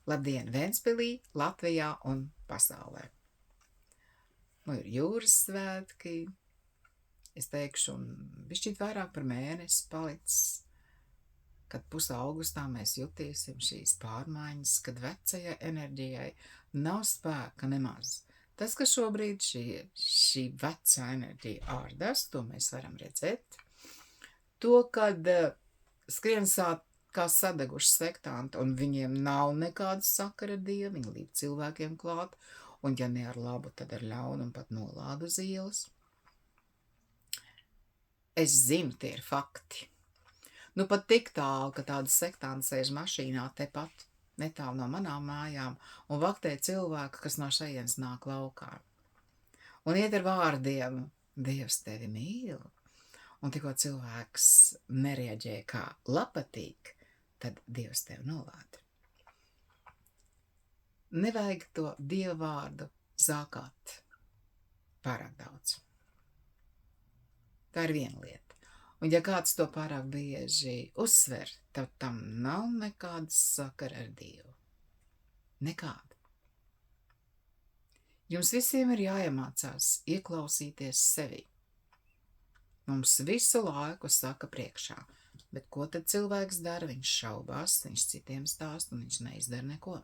Labdien Ventspilī, Latvijā un pasaulē. Ir jūras svētki, es teikšu, un bišķīt vairāk par mēnesi palicis, kad pusē augustā mēs jutīsim šīs pārmaiņas, kad vecajai enerģijai nav spēka nemaz. Tas, ka šobrīd šī vecā enerģija ārdās, to mēs varam redzēt. To, kad skrien kā sadeguši sektanti, un viņiem nav nekāda sakara ar Dievu, viņi līdz cilvēkiem klāt, un ja ne ar labu, tad ar ļaunu un pat nolādu uz ielas. Es zinu, tie ir fakti. Nu pat tik tālu, ka tāda sektanti sēž mašīnā tepat, netālu no manām mājām, un vaktē cilvēku, kas no šejienes nāk laukā. Un iet ar vārdiem, Dievs tevi mīl. Un tikko cilvēks nereaģē kā patīk, tad Dievs tevi nolāda. Nevajag to Dieva vārdu zākāt pārāk daudz. Tā ir viena lieta. Un ja kāds to pārāk bieži uzsver, tad tam nav nekādas sakara ar Dievu. Nekāda. Jums visiem ir jāiemācās ieklausīties sevi. Mums visu laiku saka priekšā, bet ko tad cilvēks dara? Viņš šaubās, viņš citiem stāst un viņš neizdara neko.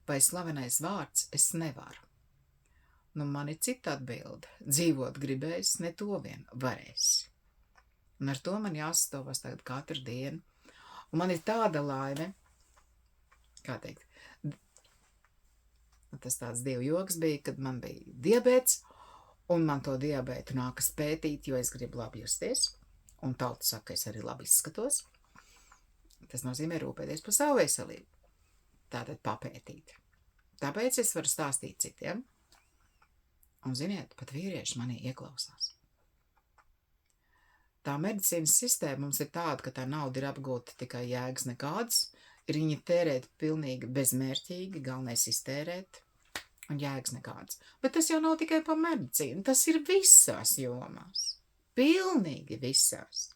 Vai slavenais vārds es nevaru? Nu, man ir cita atbilde. Dzīvot gribēs, ne to vien varēs. Un ar to man jāsastāvas tagad katru dienu. Un man ir tāda laime, kā teikt, tas tāds dievu joks bija, kad man bija diabēts, un man to diabētu nākas pētīt, jo es gribu labi justies, un tauta saka, es arī labi izskatos. Tas nozīmē rūpēties par savu veselību. Tātad papētīt. Tāpēc es varu stāstīt citiem, un ziniet, pat vīrieši manī ieklausās. Tā medicīnas sistēma mums ir tāda, ka tā nauda ir apgūta tikai jēgas nekādas, ir viņa tērēt pilnīgi bezmērķīgi, galvenais iztērēt, un jēgas nekādas. Bet tas jau nav tikai par medicīnu, tas ir visās jomās. Pilnīgi visās.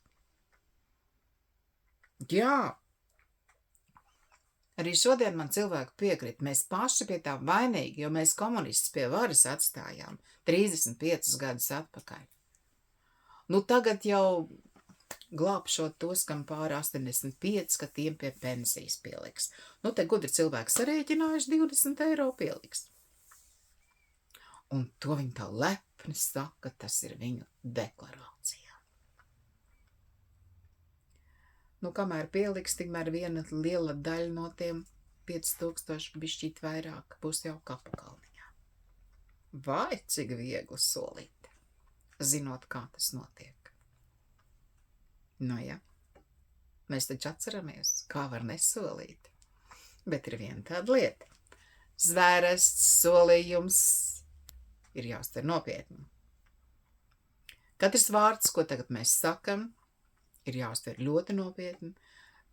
Jā. Arī šodien man cilvēki piekrīt, mēs paši pie tā vainīgi, jo mēs komunistus pie varas atstājām 35 gadus atpakaļ. Nu tagad jau glābšot tos, kam pāri 85, ka tiem pie pensijas pieliks. Nu te gudri cilvēki sarēķinājuši 20 eiro pieliks. Un to viņi tā lepni saka, tas ir viņu deklarācijā. Nu, kamēr pieliks, tikmēr viena liela daļa no tiem 5000 bišķīt vairāk būs jau kapakalniņā. Vai cik viegli solīt, zinot, kā tas notiek. Nu jā, mēs taču atceramies, kā var nesolīt. Bet ir viena tāda lieta. Zvērests solījums ir jāuztver nopietni. Katrs vārds, ko tagad mēs sakam, ir jāuztver ļoti nopietni.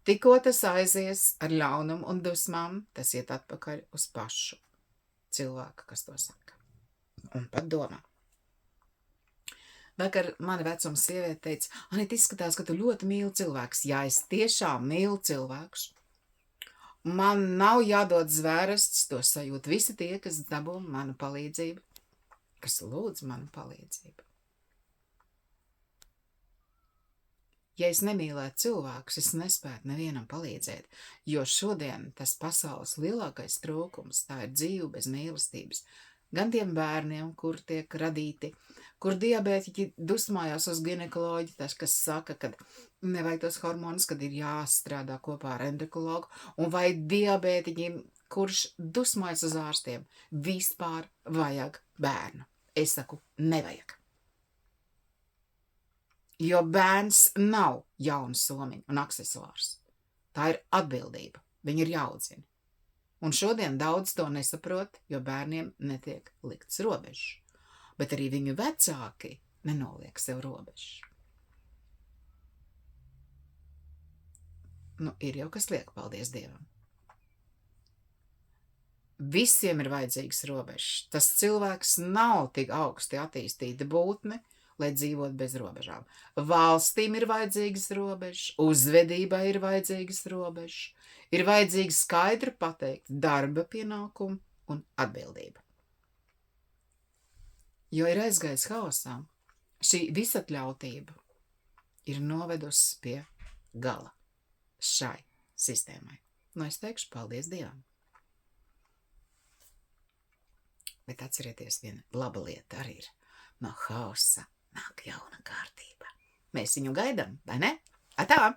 Tikko tas aizies ar ļaunumu un dusmām, tas iet atpakaļ uz pašu cilvēku, kas to saka. Un pat domā. Vakar mana vecuma sieviete teica, Anita, izskatās, ka tu ļoti mīli cilvēkus. Jā, es tiešām mīlu cilvēkus. Man nav jādod zvērests, to sajūt visi tie, kas dabū manu palīdzību, kas lūdz manu palīdzību. Ja es nemīlētu cilvēkus, es nespētu nevienam palīdzēt, jo šodien tas pasaules lielākais trūkums, tā ir dzīve bez mīlestības. Gan tiem bērniem, kur tiek radīti, kur diabētiķi dusmājās uz ginekoloģi, tas, kas saka, ka nevajag tos hormonus, kad ir jāstrādā kopā ar endokrinologu, un vai diabētiķim, kurš dusmājas uz ārstiem, vispār vajag bērnu. Es saku, nevajag. Jo bērns nav jauna somiņa un aksesuārs. Tā ir atbildība. Viņi ir jāaudzina. Un šodien daudz to nesaprot, jo bērniem netiek likts robežs. Bet arī viņu vecāki nenoliek sev robežs. Nu, ir jau kas liek, paldies Dievam. Visiem ir vajadzīgs robežs. Tas cilvēks nav tik augsti attīstīta būtne, lai dzīvot bez robežām. Valstīm ir vajadzīgas robežas, uzvedībai ir vajadzīgas robežas, ir vajadzīgs skaidri pateikt darba pienākumu un atbildību. Jo ir aizgājis haosā, šī visatļautība ir novedusi pie gala šai sistēmai. Nu, es teikšu, paldies Dievam. Bet atcerieties, viena laba lieta arī ir. No haosa nāk jauna kārtība. Mēs viņu gaidām, vai ne? Atā!